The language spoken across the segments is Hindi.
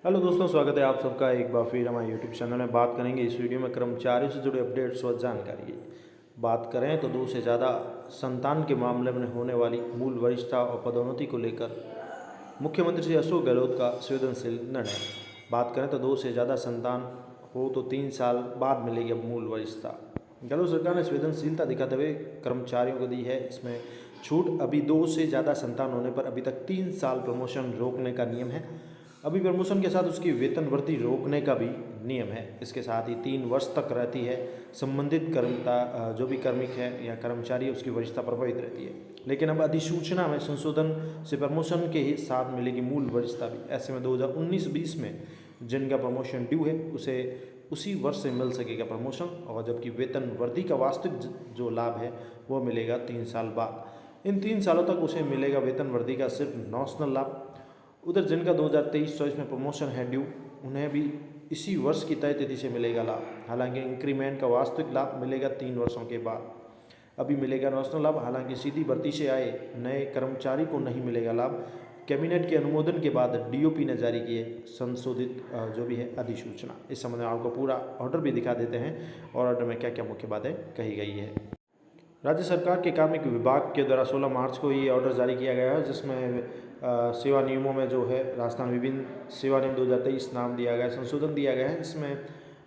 हेलो दोस्तों, स्वागत है आप सबका एक बार फिर हमारे यूट्यूब चैनल में। बात करेंगे इस वीडियो में कर्मचारियों से जुड़े अपडेट्स व जानकारी की। बात करें तो 2 से ज़्यादा संतान के मामले में होने वाली मूल वरिष्ठता और पदोन्नति को लेकर मुख्यमंत्री श्री अशोक गहलोत का संवेदनशील निर्णय। बात करें तो 2 से ज़्यादा संतान हो तो 3 साल बाद मिलेगी अब मूल वरिष्ठता। गहलोत सरकार ने संवेदनशीलता दिखाते हुए कर्मचारियों को दी है इसमें छूट। अभी 2 से ज़्यादा संतान होने पर अभी तक 3 साल प्रमोशन रोकने का नियम है। अभी प्रमोशन के साथ उसकी वेतन वृद्धि रोकने का भी नियम है। इसके साथ ही 3 वर्ष तक रहती है संबंधित कर्मता जो भी कार्मिक है या कर्मचारी है उसकी वरिष्ठता प्रभावित रहती है। लेकिन अब अधिसूचना में संशोधन से प्रमोशन के ही साथ मिलेगी मूल वरिष्ठता भी। ऐसे में 2019-20 में जिनका प्रमोशन ड्यू है उसे उसी वर्ष से मिल सकेगा प्रमोशन, और जबकि वेतन वृद्धि का वास्तविक जो लाभ है वो मिलेगा 3 साल बाद। इन 3 सालों तक उसे मिलेगा वेतन वृद्धि का सिर्फ नॉमिनल लाभ। उधर जिनका 2023-24 में प्रमोशन है ड्यू, उन्हें भी इसी वर्ष की तय तिथि से मिलेगा लाभ। हालांकि इंक्रीमेंट का वास्तविक लाभ मिलेगा 3 वर्षों के बाद। अभी मिलेगा नॉमिनल लाभ, हालांकि सीधी भर्ती से आए नए कर्मचारी को नहीं मिलेगा लाभ। कैबिनेट के अनुमोदन के बाद डीओपी ने जारी किए संशोधित जो भी है अधिसूचना। इस संबंध में आपको पूरा ऑर्डर भी दिखा देते हैं और ऑर्डर में क्या क्या मुख्य बातें कही गई है। राज्य सरकार के कार्मिक विभाग के द्वारा 16 मार्च को ये ऑर्डर जारी किया गया है, जिसमें सेवा नियमों में जो है राजस्थान विभिन्न सेवा नियम 2023 नाम दिया गया है, संशोधन दिया गया है। इसमें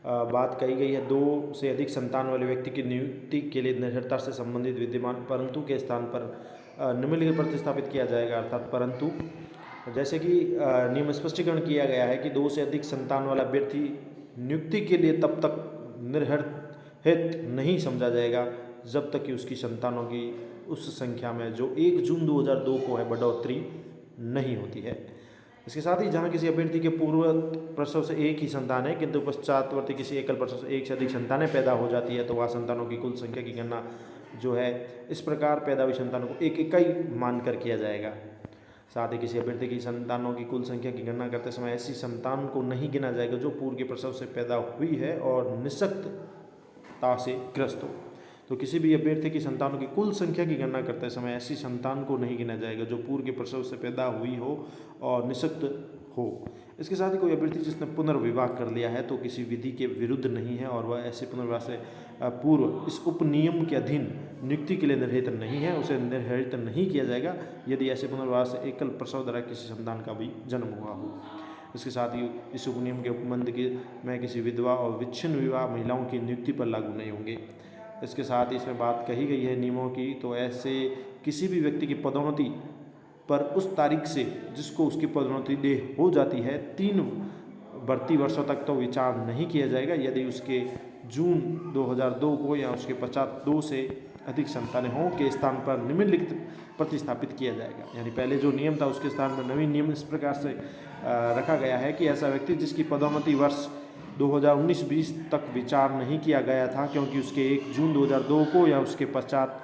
बात कही गई है 2 से अधिक संतान वाले व्यक्ति की नियुक्ति के लिए निर्भरता से संबंधित विद्यमान परंतु के स्थान पर निम्नलिखित प्रतिस्थापित किया जाएगा। अर्थात परंतु जैसे कि नियम स्पष्टीकरण किया गया है कि 2 से अधिक संतान वाला अभ्यर्थी नियुक्ति के लिए तब तक निर्हित नहीं समझा जाएगा जब तक कि उसकी संतानों की उस संख्या में जो 1 जून 2002 को है बढ़ोतरी नहीं होती है। इसके साथ ही जहां किसी अभ्यर्थी के पूर्व प्रसव से एक ही संतान है किंतु पश्चातवर्ती किसी एकल प्रसव से एक से अधिक संतानें पैदा हो जाती है तो वह संतानों की कुल संख्या की गणना जो है इस प्रकार पैदा हुई संतानों को एक इकाई मानकर किया जाएगा। साथ ही किसी अभ्यर्थी की संतानों की कुल संख्या की गणना करते समय ऐसी संतान को नहीं गिना जाएगा जो पूर्व के प्रसव से पैदा हुई है और निःशक्तता से ग्रस्त हो। तो किसी भी अभ्यर्थी की संतानों की कुल संख्या की गणना करते समय ऐसी संतान को नहीं गिना जाएगा जो पूर्व के प्रसव से पैदा हुई हो और निःशक्त हो। इसके साथ ही कोई अभ्यर्थी जिसने पुनर्विवाह कर लिया है तो किसी विधि के विरुद्ध नहीं है और वह ऐसे पुनर्विवाह से पूर्व इस उपनियम के अधीन नियुक्ति के लिए निर्धारित नहीं है, उसे निर्धारित नहीं किया जाएगा यदि ऐसे पुनर्विवाह से एकल प्रसव द्वारा किसी संतान का भी जन्म हुआ हो। इसके साथ ही इस उपनियम के उपबंध में किसी विधवा और विच्छिन्न विवाह महिलाओं की नियुक्ति पर लागू नहीं होंगे। इसके साथ ही इसमें बात कही गई है नियमों की, तो ऐसे किसी भी व्यक्ति की पदोन्नति पर उस तारीख से जिसको उसकी पदोन्नति दे हो जाती है 3 भर्ती वर्षों तक तो विचार नहीं किया जाएगा। यदि उसके जून 2002 को या उसके पश्चात 2 से अधिक संतानें हों के स्थान पर निम्नलिखित प्रतिस्थापित किया जाएगा। यानी पहले जो नियम था उसके स्थान पर नवीन नियम इस प्रकार से रखा गया है कि ऐसा व्यक्ति जिसकी पदोन्नति वर्ष 2019-20 तक विचार नहीं किया गया था क्योंकि उसके 1 जून 2002 को या उसके पश्चात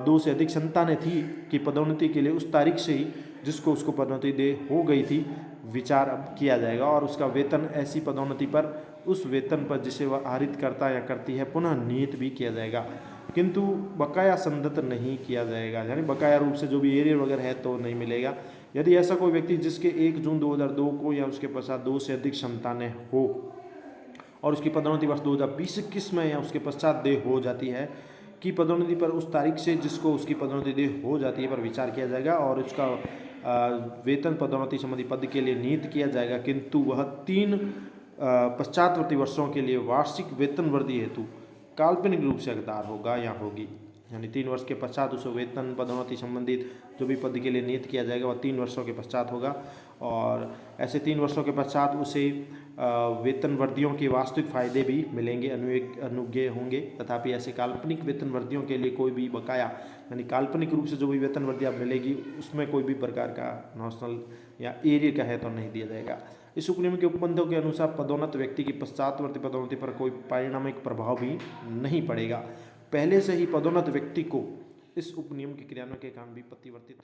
2 से अधिक संतानें थी कि पदोन्नति के लिए उस तारीख से ही जिसको उसको पदोन्नति दे हो गई थी विचार अब किया जाएगा और उसका वेतन ऐसी पदोन्नति पर उस वेतन पर जिसे वह आहरित करता या करती है पुनः नियत भी किया जाएगा, किंतु बकाया संदत नहीं किया जाएगा। यानी बकाया रूप से जो भी एरियर वगैरह है तो नहीं मिलेगा। यदि ऐसा कोई व्यक्ति जिसके 1 जून 2002 को या उसके पश्चात 2 से अधिक संतानें हो और उसकी पदोन्नति वर्ष 2020-21 में या उसके पश्चात दे हो जाती है कि पदोन्नति पर उस तारीख से जिसको उसकी पदोन्नति दे हो जाती है पर विचार किया जाएगा और उसका वेतन पदोन्नति संबंधी पद के लिए नियुक्त किया जाएगा, किंतु वह 3 पश्चातवर्ती वर्षों के लिए वार्षिक वेतन वृद्धि हेतु काल्पनिक रूप से हकदार होगा या होगी। यानी 3 वर्ष के पश्चात उसे वेतन पदोन्नति संबंधित जो भी पद के लिए नियुक्त किया जाएगा वह 3 वर्षों के पश्चात होगा और ऐसे 3 वर्षों के पश्चात उसे वेतन वृद्धियों के वास्तविक फायदे भी मिलेंगे, अनुज्ञेय होंगे। तथापि ऐसे काल्पनिक वेतन वृद्धियों के लिए कोई भी बकाया यानी काल्पनिक रूप से जो भी वेतन वृद्धियाँ मिलेगी उसमें कोई भी प्रकार का नॉमिनल या एरियर का है तो नहीं दिया जाएगा। इस उपनियम के उपबंधों के अनुसार पदोन्नत व्यक्ति की पश्चातवर्ती पदोन्नति पर कोई परिणामिक प्रभाव भी नहीं पड़ेगा। पहले से ही पदोन्नत व्यक्ति को इस उपनियम के क्रियान्वयन के कारण भी प्रतिवर्तित